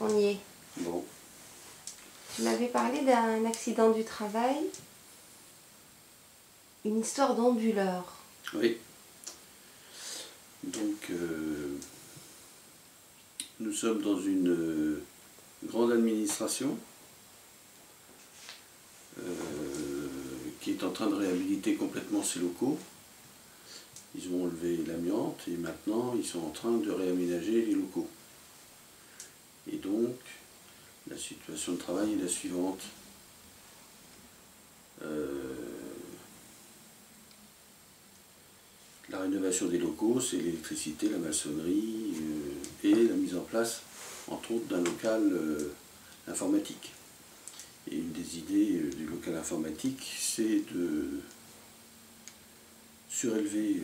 qu'on y est. Bon. Tu m'avais parlé d'un accident du travail, une histoire d'onduleur. Oui. Donc, nous sommes dans une grande administration qui est en train de réhabiliter complètement ses locaux. Ils ont enlevé l'amiante et maintenant ils sont en train de réaménager les locaux. Et donc, la situation de travail est la suivante. La rénovation des locaux, c'est l'électricité, la maçonnerie et la mise en place, entre autres, d'un local informatique. Et une des idées du local informatique, c'est de surélever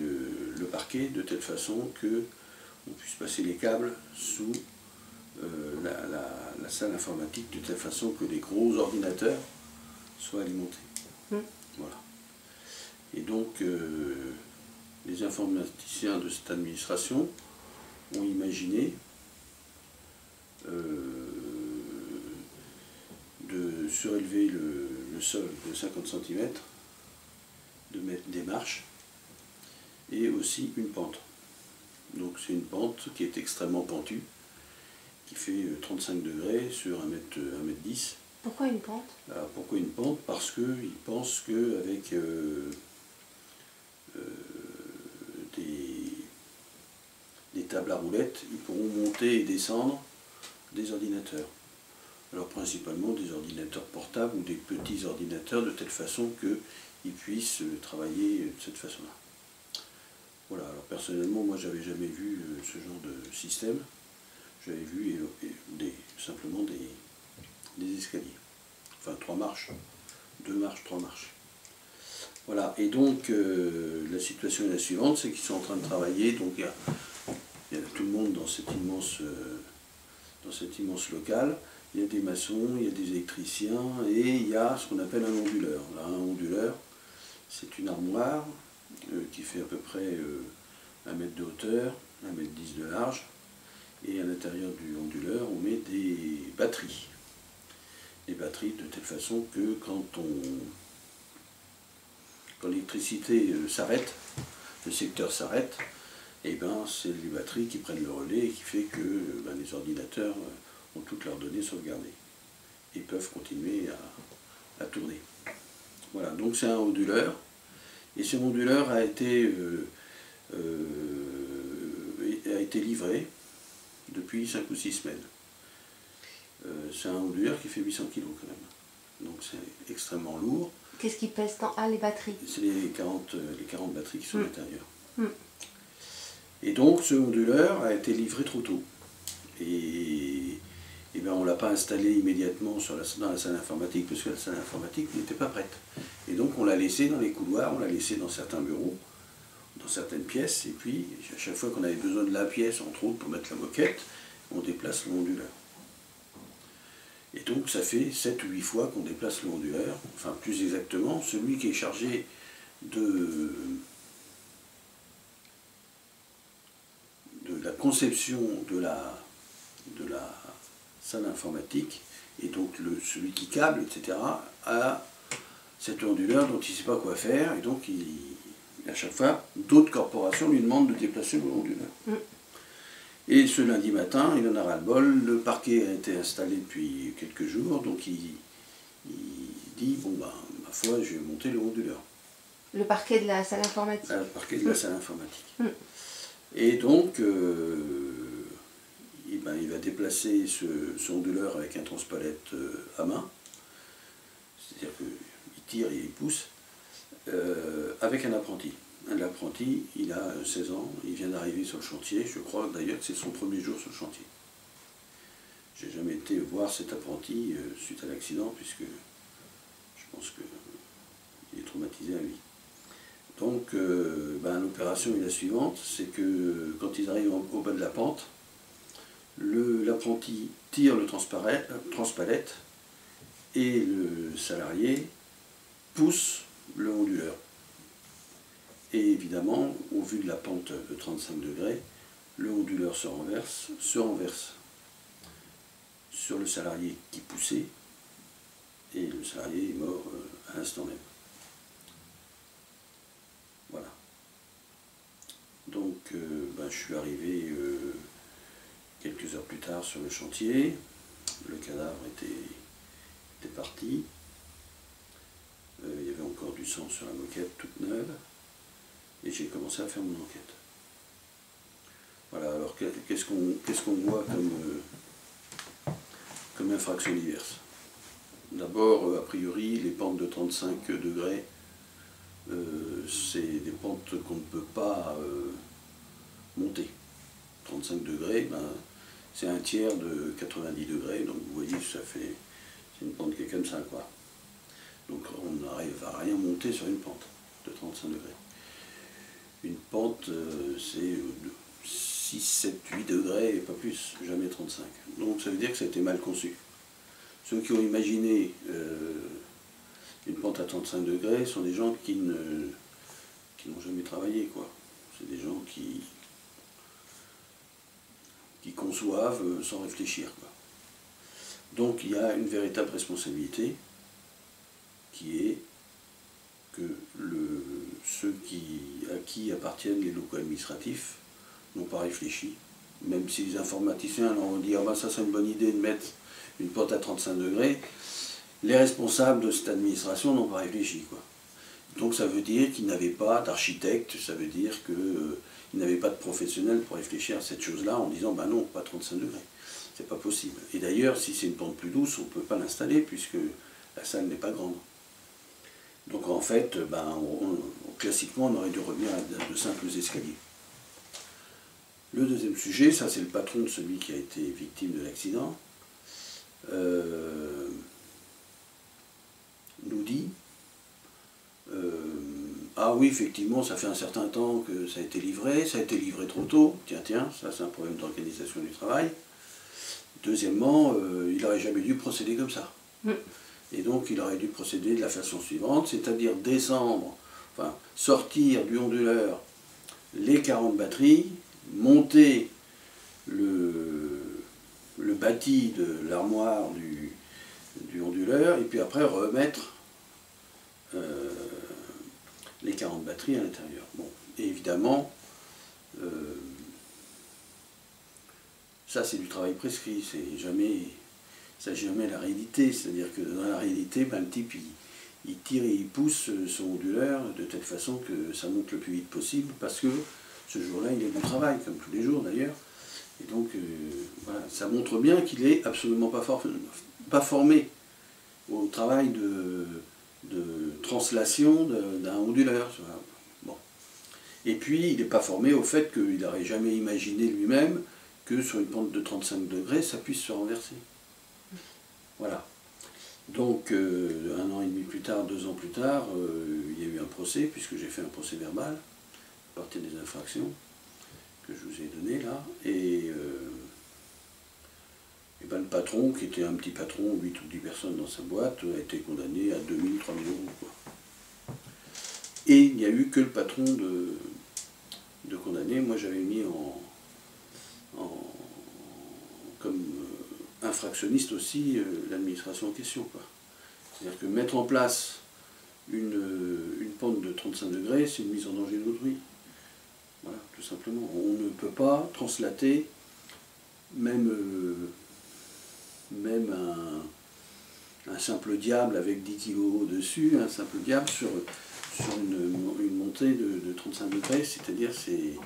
le parquet de telle façon qu'on puisse passer les câbles sous la salle informatique de telle façon que les gros ordinateurs soient alimentés. Voilà. Et donc, les informaticiens de cette administration ont imaginé de surélever le sol de 50 cm, de mettre des marches et aussi une pente. Donc c'est une pente qui est extrêmement pentue, qui fait 35 degrés sur 1m10. Pourquoi une pente? Alors, pourquoi une pente? Parce qu'ils pensent qu'avec des tables à roulettes, ils pourront monter et descendre des ordinateurs. Alors principalement des ordinateurs portables ou des petits ordinateurs de telle façon qu'ils puissent travailler de cette façon-là. Voilà, alors personnellement, moi j'avais jamais vu ce genre de système. J'avais vu simplement des escaliers. Enfin 3 marches, 2 marches, 3 marches. Voilà, et donc la situation est la suivante, c'est qu'ils sont en train de travailler, donc il y a tout le monde dans cet immense local, il y a des maçons, il y a des électriciens, et il y a ce qu'on appelle un onduleur. Là, un onduleur, c'est une armoire qui fait à peu près 1 mètre de hauteur, 1m10 de large, et à l'intérieur du onduleur, on met des batteries. Des batteries de telle façon que quand l'électricité s'arrête, le secteur s'arrête, et ben c'est les batteries qui prennent le relais et qui fait que les ordinateurs ont toutes leurs données sauvegardées et peuvent continuer à tourner. Voilà, donc c'est un onduleur, et ce onduleur a été livré depuis 5 ou 6 semaines. C'est un onduleur qui fait 800 kg quand même, donc c'est extrêmement lourd. Qu'est-ce qui pèse tant? Ah, les batteries. C'est les 40 batteries qui sont à l'intérieur. Et donc ce onduleur a été livré trop tôt. Et ben, on ne l'a pas installé immédiatement dans la salle informatique, parce que la salle informatique n'était pas prête. Et donc on l'a laissé dans les couloirs, on l'a laissé dans certains bureaux, dans certaines pièces, et puis à chaque fois qu'on avait besoin de la pièce, entre autres pour mettre la moquette, on déplace le onduleur. Et donc ça fait 7 ou 8 fois qu'on déplace le onduleur, enfin plus exactement, celui qui est chargé de la conception de la salle informatique, et donc celui qui câble, etc., a cet onduleur dont il ne sait pas quoi faire, et donc à chaque fois, d'autres corporations lui demandent de déplacer le onduleur. Et ce lundi matin, il en a ras-le-bol, le parquet a été installé depuis quelques jours, donc il dit, bon ben, ma foi, je vais monter le onduleur. Le parquet de la salle informatique. Le parquet de la salle informatique. Et donc, il va déplacer ce onduleur avec un transpalette à main, c'est-à-dire qu'il tire et il pousse, avec un apprenti. L'apprenti, il a 16 ans, il vient d'arriver sur le chantier, je crois d'ailleurs que c'est son premier jour sur le chantier. J'ai jamais été voir cet apprenti suite à l'accident, puisque je pense qu'il est traumatisé à vie. Donc l'opération est la suivante, c'est que quand ils arrivent au bas de la pente, l'apprenti tire le transpalette et le salarié pousse le onduleur. Et évidemment, au vu de la pente de 35 degrés, le onduleur se renverse sur le salarié qui poussait, et le salarié est mort à l'instant même. Voilà. Donc je suis arrivé quelques heures plus tard sur le chantier, le cadavre était parti, il y avait encore du sang sur la moquette toute neuve, et j'ai commencé à faire mon enquête. Voilà, alors qu'est-ce qu'on voit comme infraction diverse? D'abord, a priori, les pentes de 35 degrés, c'est des pentes qu'on ne peut pas monter. 35 degrés, c'est un tiers de 90 degrés, donc vous voyez, c'est une pente qui est comme ça, quoi. Donc on n'arrive à rien monter sur une pente de 35 degrés. Une pente, c'est 6, 7, 8 degrés et pas plus, jamais 35. Donc ça veut dire que ça a été mal conçu. Ceux qui ont imaginé une pente à 35 degrés sont des gens qui n'ont jamais travaillé, quoi. C'est des gens qui conçoivent sans réfléchir, quoi. Donc il y a une véritable responsabilité qui est que ceux à qui appartiennent les locaux administratifs n'ont pas réfléchi. Même si les informaticiens leur ont dit « Ah ben ça c'est une bonne idée de mettre une pente à 35 degrés », les responsables de cette administration n'ont pas réfléchi, quoi. Donc ça veut dire qu'ils n'avaient pas d'architecte, ça veut dire qu'ils n'avaient pas de professionnels pour réfléchir à cette chose-là en disant « Ben non, pas 35 degrés, c'est pas possible ». Et d'ailleurs, si c'est une pente plus douce, on ne peut pas l'installer puisque la salle n'est pas grande. Donc en fait, classiquement, on aurait dû revenir à de simples escaliers. Le deuxième sujet, ça c'est le patron de celui qui a été victime de l'accident, nous dit ah oui, effectivement, ça fait un certain temps que ça a été livré trop tôt, tiens, ça c'est un problème d'organisation du travail. Deuxièmement, il n'aurait jamais dû procéder comme ça. Et donc il aurait dû procéder de la façon suivante, c'est-à-dire descendre, enfin sortir du onduleur les 40 batteries, monter le bâti de l'armoire du onduleur, et puis après remettre les 40 batteries à l'intérieur. Bon, et évidemment, ça c'est du travail prescrit, c'est jamais la réalité, c'est-à-dire que dans la réalité, le type il tire et il pousse son onduleur de telle façon que ça monte le plus vite possible, parce que ce jour-là il est du travail, comme tous les jours d'ailleurs, et donc voilà, ça montre bien qu'il n'est absolument pas formé au travail de translation d'un onduleur. Bon. Et puis il n'est pas formé au fait qu'il n'aurait jamais imaginé lui-même que sur une pente de 35 degrés ça puisse se renverser. Voilà. Donc 1 an et demi plus tard, 2 ans plus tard, il y a eu un procès, puisque j'ai fait un procès verbal, à partir des infractions que je vous ai données là, et le patron, qui était un petit patron, 8 ou 10 personnes dans sa boîte, a été condamné à 2 000, 3 000 euros, quoi. Et il n'y a eu que le patron de condamné. Moi j'avais mis comme infractionniste aussi l'administration en question, quoi. C'est-à-dire que mettre en place une pente de 35 degrés, c'est une mise en danger d'autrui. Voilà, tout simplement. On ne peut pas translater même un simple diable avec 10 kg au-dessus, un simple diable sur une montée de 35 degrés, c'est-à-dire c'est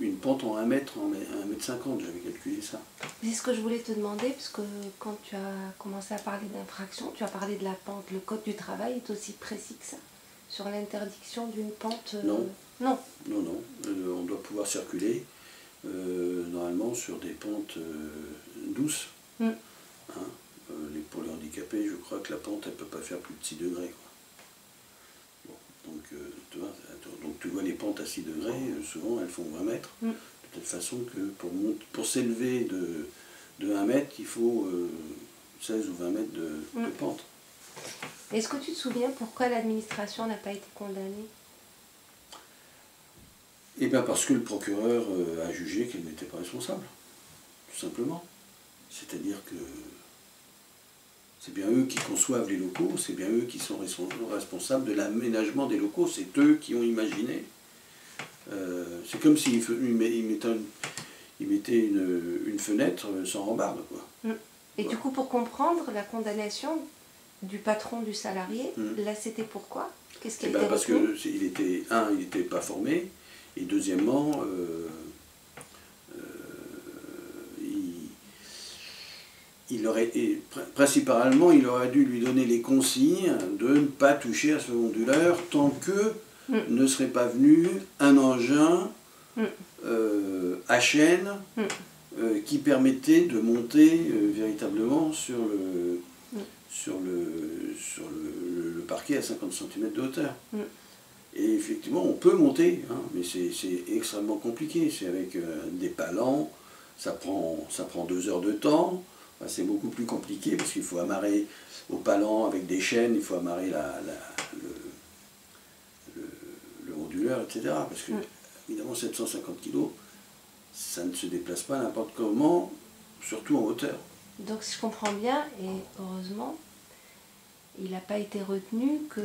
une pente en 1 mètre, en 1,50 m, j'avais calculé ça. C'est ce que je voulais te demander, puisque quand tu as commencé à parler d'infraction, tu as parlé de la pente. Le code du travail est aussi précis que ça, sur l'interdiction d'une pente. Non. Non. Non. On doit pouvoir circuler normalement sur des pentes douces. Hein, pour les handicapés, je crois que la pente, elle ne peut pas faire plus de 6 degrés, quoi. Bon, donc tu vois les pentes à 6 degrés, souvent elles font 20 mètres, de telle façon que pour s'élever de 1 mètre, il faut 16 ou 20 mètres de pente. Est-ce que tu te souviens pourquoi l'administration n'a pas été condamnée? Eh bien parce que le procureur a jugé qu'elle n'était pas responsable, tout simplement. C'est-à-dire que c'est bien eux qui conçoivent les locaux, c'est bien eux qui sont responsables de l'aménagement des locaux, c'est eux qui ont imaginé. C'est comme s'ils mettaient une fenêtre sans rambarde, quoi. Et du coup, pour comprendre la condamnation du patron du salarié, là c'était pourquoi? Qu'est-ce qui a été retenu? Parce qu'il n'était pas formé, et deuxièmement, principalement, il aurait dû lui donner les consignes de ne pas toucher à ce onduleur tant que ne serait pas venu un engin à chaîne qui permettait de monter véritablement sur le parquet à 50 cm de hauteur. Et effectivement, on peut monter, hein, mais c'est extrêmement compliqué. C'est avec des palans, ça prend 2 heures de temps. Enfin, c'est beaucoup plus compliqué parce qu'il faut amarrer au palan avec des chaînes, il faut amarrer le onduleur, etc. Parce que, évidemment, 750 kg, ça ne se déplace pas n'importe comment, surtout en hauteur. Donc, si je comprends bien, et heureusement, il n'a pas été retenu que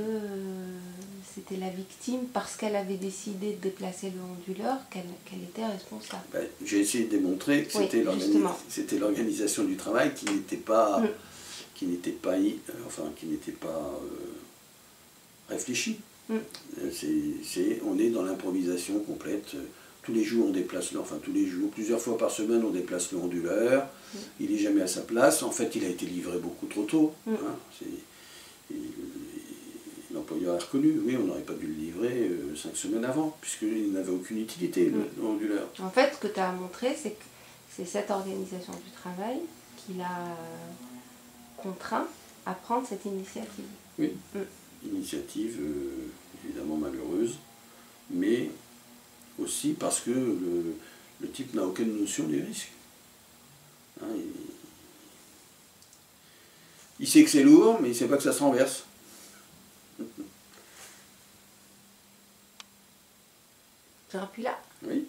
c'était la victime, parce qu'elle avait décidé de déplacer le onduleur, qu'elle était responsable. J'ai essayé de démontrer que c'était l'organisation du travail qui n'était pas, réfléchie. On est dans l'improvisation complète. Tous les jours on déplace plusieurs fois par semaine on déplace le onduleur. Il n'est jamais à sa place. En fait, il a été livré beaucoup trop tôt. L'employeur a reconnu, oui, on n'aurait pas dû le livrer 5 semaines avant, puisqu'il n'avait aucune utilité, l'onduleur. En fait, ce que tu as montré, c'est que c'est cette organisation du travail qui l'a contraint à prendre cette initiative. Oui, initiative évidemment malheureuse, mais aussi parce que le type n'a aucune notion du risque. Hein, il sait que c'est lourd, mais il ne sait pas que ça se renverse. Tu seras plus là? Oui.